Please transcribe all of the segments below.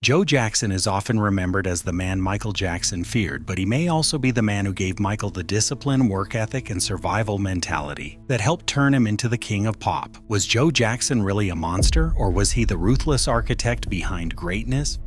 Joe Jackson is often remembered as the man Michael Jackson feared, but he may also be the man who gave Michael the discipline, work ethic, and survival mentality that helped turn him into the king of pop. Was Joe Jackson really a monster, or was he the ruthless architect behind greatness?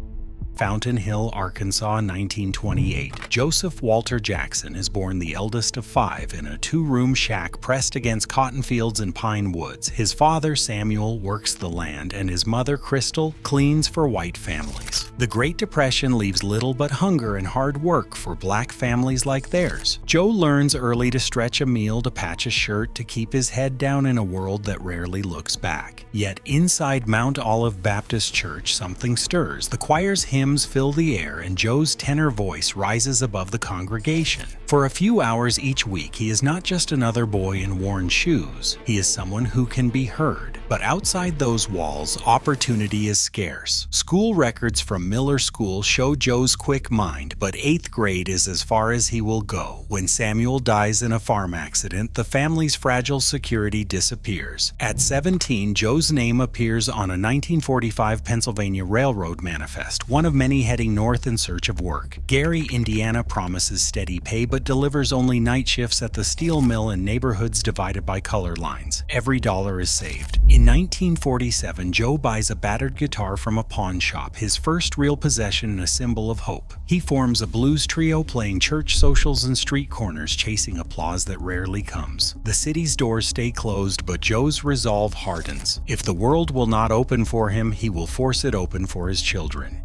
Fountain Hill, Arkansas, 1928. Joseph Walter Jackson is born the eldest of 5 in a 2-room shack pressed against cotton fields and pine woods. His father, Samuel, works the land, and his mother, Crystal, cleans for white families. The Great Depression leaves little but hunger and hard work for black families like theirs. Joe learns early to stretch a meal, to patch a shirt, to keep his head down in a world that rarely looks back. Yet inside Mount Olive Baptist Church, something stirs. The choir's hymns fill the air, and Joe's tenor voice rises above the congregation. For a few hours each week, he is not just another boy in worn shoes. He is someone who can be heard. But outside those walls, opportunity is scarce. School records from Miller School show Joe's quick mind, but 8th grade is as far as he will go. When Samuel dies in a farm accident, the family's fragile security disappears. At 17, Joe's name appears on a 1945 Pennsylvania Railroad manifest, one of many heading north in search of work. Gary, Indiana promises steady pay but delivers only night shifts at the steel mill in neighborhoods divided by color lines. Every dollar is saved. In 1947, Joe buys a battered guitar from a pawn shop, his first real possession and a symbol of hope. He forms a blues trio, playing church socials and street corners, chasing applause that rarely comes. The city's doors stay closed, but Joe's resolve hardens. If the world will not open for him, he will force it open for his children.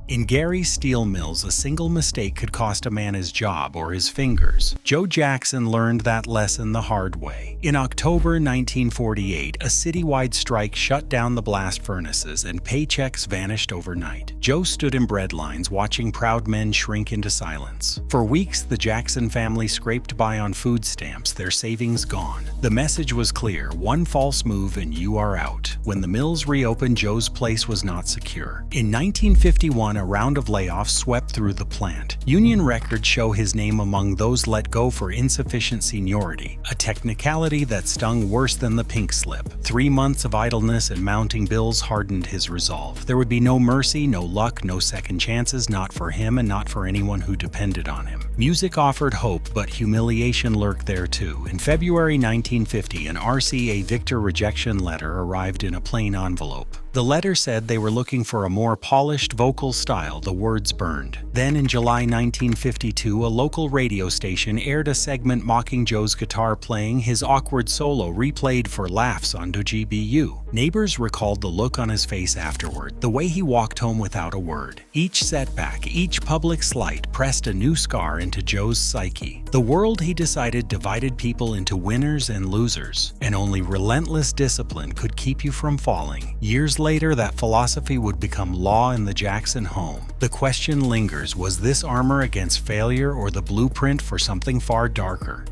In Gary's steel mills, a single mistake could cost a man his job or his fingers. Joe Jackson learned that lesson the hard way. In October 1948, a citywide strike shut down the blast furnaces and paychecks vanished overnight. Joe stood in bread lines watching proud men shrink into silence. For weeks, the Jackson family scraped by on food stamps, their savings gone. The message was clear: one false move and you are out. When the mills reopened, Joe's place was not secure. In 1951, a round of layoffs swept through the plant. Union records show his name among those let go for insufficient seniority, a technicality that stung worse than the pink slip. 3 months of idleness and mounting bills hardened his resolve. There would be no mercy, no luck, no second chances, not for him and not for anyone who depended on him. Music offered hope, but humiliation lurked there too. In February 1950, an RCA Victor rejection letter arrived in a plain envelope. The letter said they were looking for a more polished vocal style. The words burned. Then in July 1952, a local radio station aired a segment mocking Joe's guitar playing, his awkward solo replayed for laughs on WGBU. Neighbors recalled the look on his face afterward, the way he walked home without a word. Each setback, each public slight pressed a new scar into Joe's psyche. The world, he decided, divided people into winners and losers, and only relentless discipline could keep you from falling. Years later, that philosophy would become law in the Jackson home. The question lingers: was this armor against failure or the blueprint for something far darker?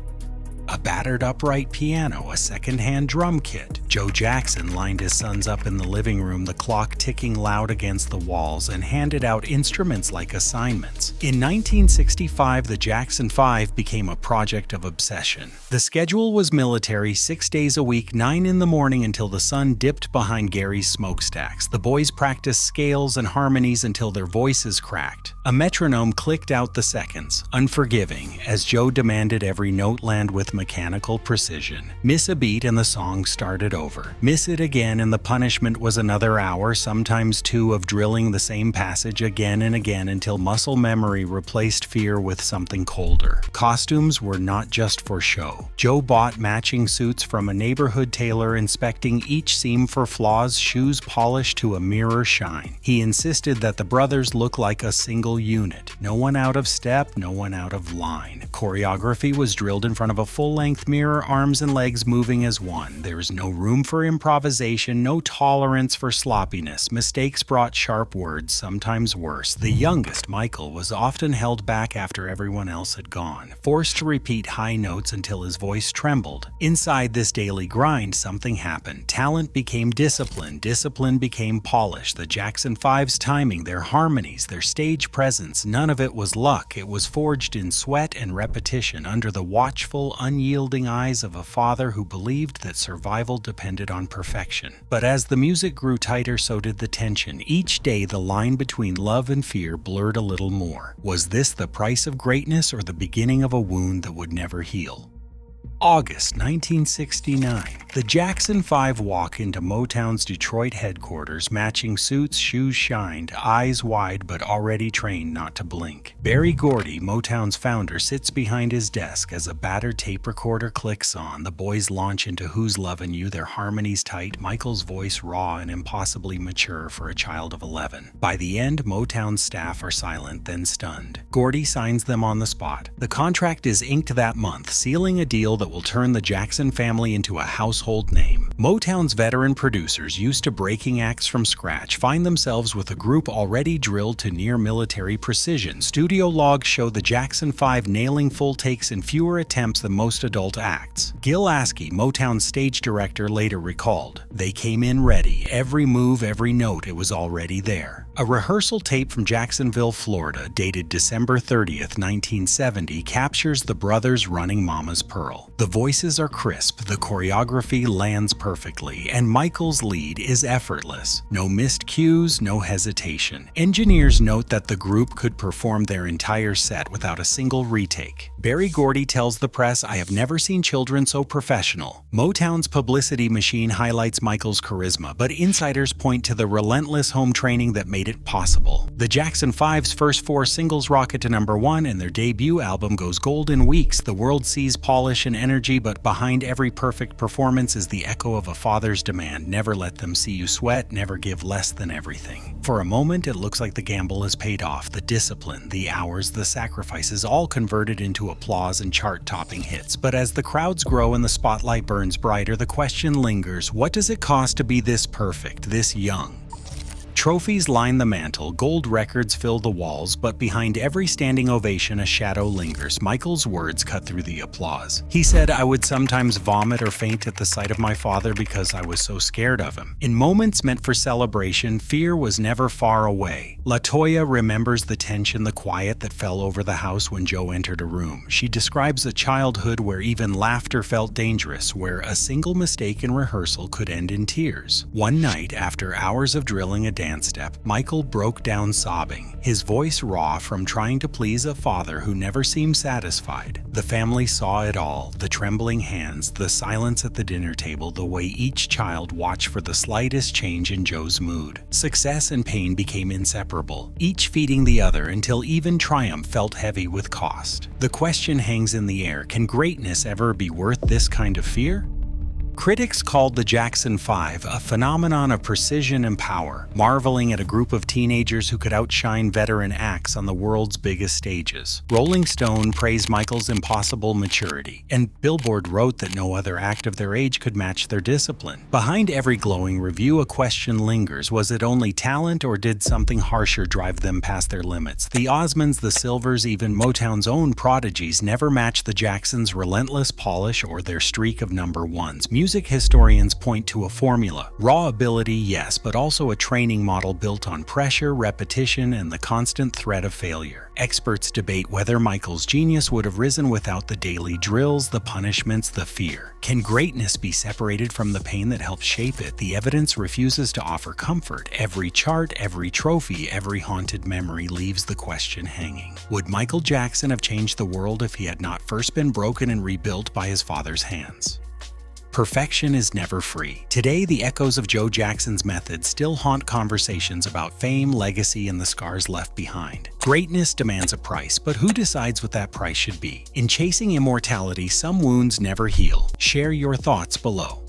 A battered upright piano, a second-hand drum kit. Joe Jackson lined his sons up in the living room, the clock ticking loud against the walls, and handed out instruments like assignments. In 1965, the Jackson 5 became a project of obsession. The schedule was military: 6 days a week, 9 in the morning until the sun dipped behind Gary's smokestacks. The boys practiced scales and harmonies until their voices cracked. A metronome clicked out the seconds, unforgiving, as Joe demanded every note land with mechanical precision. Miss a beat and the song started over. Miss it again and the punishment was another hour, sometimes 2, of drilling the same passage again and again until muscle memory replaced fear with something colder. Costumes were not just for show. Joe bought matching suits from a neighborhood tailor, inspecting each seam for flaws, shoes polished to a mirror shine. He insisted that the brothers look like a single unit. No one out of step, no one out of line. Choreography was drilled in front of a full-length mirror, arms and legs moving as one. There was no room for improvisation, no tolerance for sloppiness. Mistakes brought sharp words, sometimes worse. The youngest, Michael, was often held back after everyone else had gone, forced to repeat high notes until his voice trembled. Inside this daily grind, something happened. Talent became discipline, discipline became polish. The Jackson 5's timing, their harmonies, their stage presence, none of it was luck. It was forged in sweat and repetition, under the watchful, unyielding eyes of a father who believed that survival depended depended on perfection. But as the music grew tighter, so did the tension. Each day, the line between love and fear blurred a little more. Was this the price of greatness or the beginning of a wound that would never heal? August 1969. The Jackson 5 walk into Motown's Detroit headquarters, matching suits, shoes shined, eyes wide but already trained not to blink. Berry Gordy, Motown's founder, sits behind his desk as a battered tape recorder clicks on. The boys launch into Who's Lovin' You, their harmonies tight, Michael's voice raw and impossibly mature for a child of 11. By the end, Motown's staff are silent, then stunned. Gordy signs them on the spot. The contract is inked that month, sealing a deal that will turn the Jackson family into a household name. Motown's veteran producers, used to breaking acts from scratch, find themselves with a group already drilled to near military precision. Studio logs show the Jackson 5 nailing full takes in fewer attempts than most adult acts. Gil Askey, Motown's stage director, later recalled, "They came in ready. Every move, every note, it was already there." A rehearsal tape from Jacksonville, Florida, dated December 30th, 1970, captures the brothers running Mama's Pearl. The voices are crisp, the choreography lands perfectly, and Michael's lead is effortless. No missed cues, no hesitation. Engineers note that the group could perform their entire set without a single retake. Berry Gordy tells the press, "I have never seen children so professional." Motown's publicity machine highlights Michael's charisma, but insiders point to the relentless home training that made it possible. The Jackson 5's first 4 singles rocket to #1, and their debut album goes gold in weeks. The world sees polish and energy, but behind every perfect performance is the echo of a father's demand: never let them see you sweat, never give less than everything. For a moment, it looks like the gamble is paid off. The discipline, the hours, the sacrifices, all converted into applause and chart-topping hits. But as the crowds grow and the spotlight burns brighter, the question lingers: what does it cost to be this perfect, this young? Trophies line the mantle, gold records fill the walls, but behind every standing ovation a shadow lingers. Michael's words cut through the applause. He said, "I would sometimes vomit or faint at the sight of my father because I was so scared of him." In moments meant for celebration, fear was never far away. LaToya remembers the tension, the quiet that fell over the house when Joe entered a room. She describes a childhood where even laughter felt dangerous, where a single mistake in rehearsal could end in tears. One night, after hours of drilling a dance step, Michael broke down sobbing, his voice raw from trying to please a father who never seemed satisfied. The family saw it all: the trembling hands, the silence at the dinner table, the way each child watched for the slightest change in Joe's mood. Success and pain became inseparable, each feeding the other until even triumph felt heavy with cost. The question hangs in the air: can greatness ever be worth this kind of fear? Critics called the Jackson 5 a phenomenon of precision and power, marveling at a group of teenagers who could outshine veteran acts on the world's biggest stages. Rolling Stone praised Michael's impossible maturity, and Billboard wrote that no other act of their age could match their discipline. Behind every glowing review, a question lingers: was it only talent, or did something harsher drive them past their limits? The Osmonds, the Silvers, even Motown's own prodigies never matched the Jacksons' relentless polish or their streak of #1s. Music historians point to a formula: raw ability, yes, but also a training model built on pressure, repetition, and the constant threat of failure. Experts debate whether Michael's genius would have risen without the daily drills, the punishments, the fear. Can greatness be separated from the pain that helps shape it? The evidence refuses to offer comfort. Every chart, every trophy, every haunted memory leaves the question hanging. Would Michael Jackson have changed the world if he had not first been broken and rebuilt by his father's hands? Perfection is never free. Today, the echoes of Joe Jackson's method still haunt conversations about fame, legacy, and the scars left behind. Greatness demands a price, but who decides what that price should be? In chasing immortality, some wounds never heal. Share your thoughts below.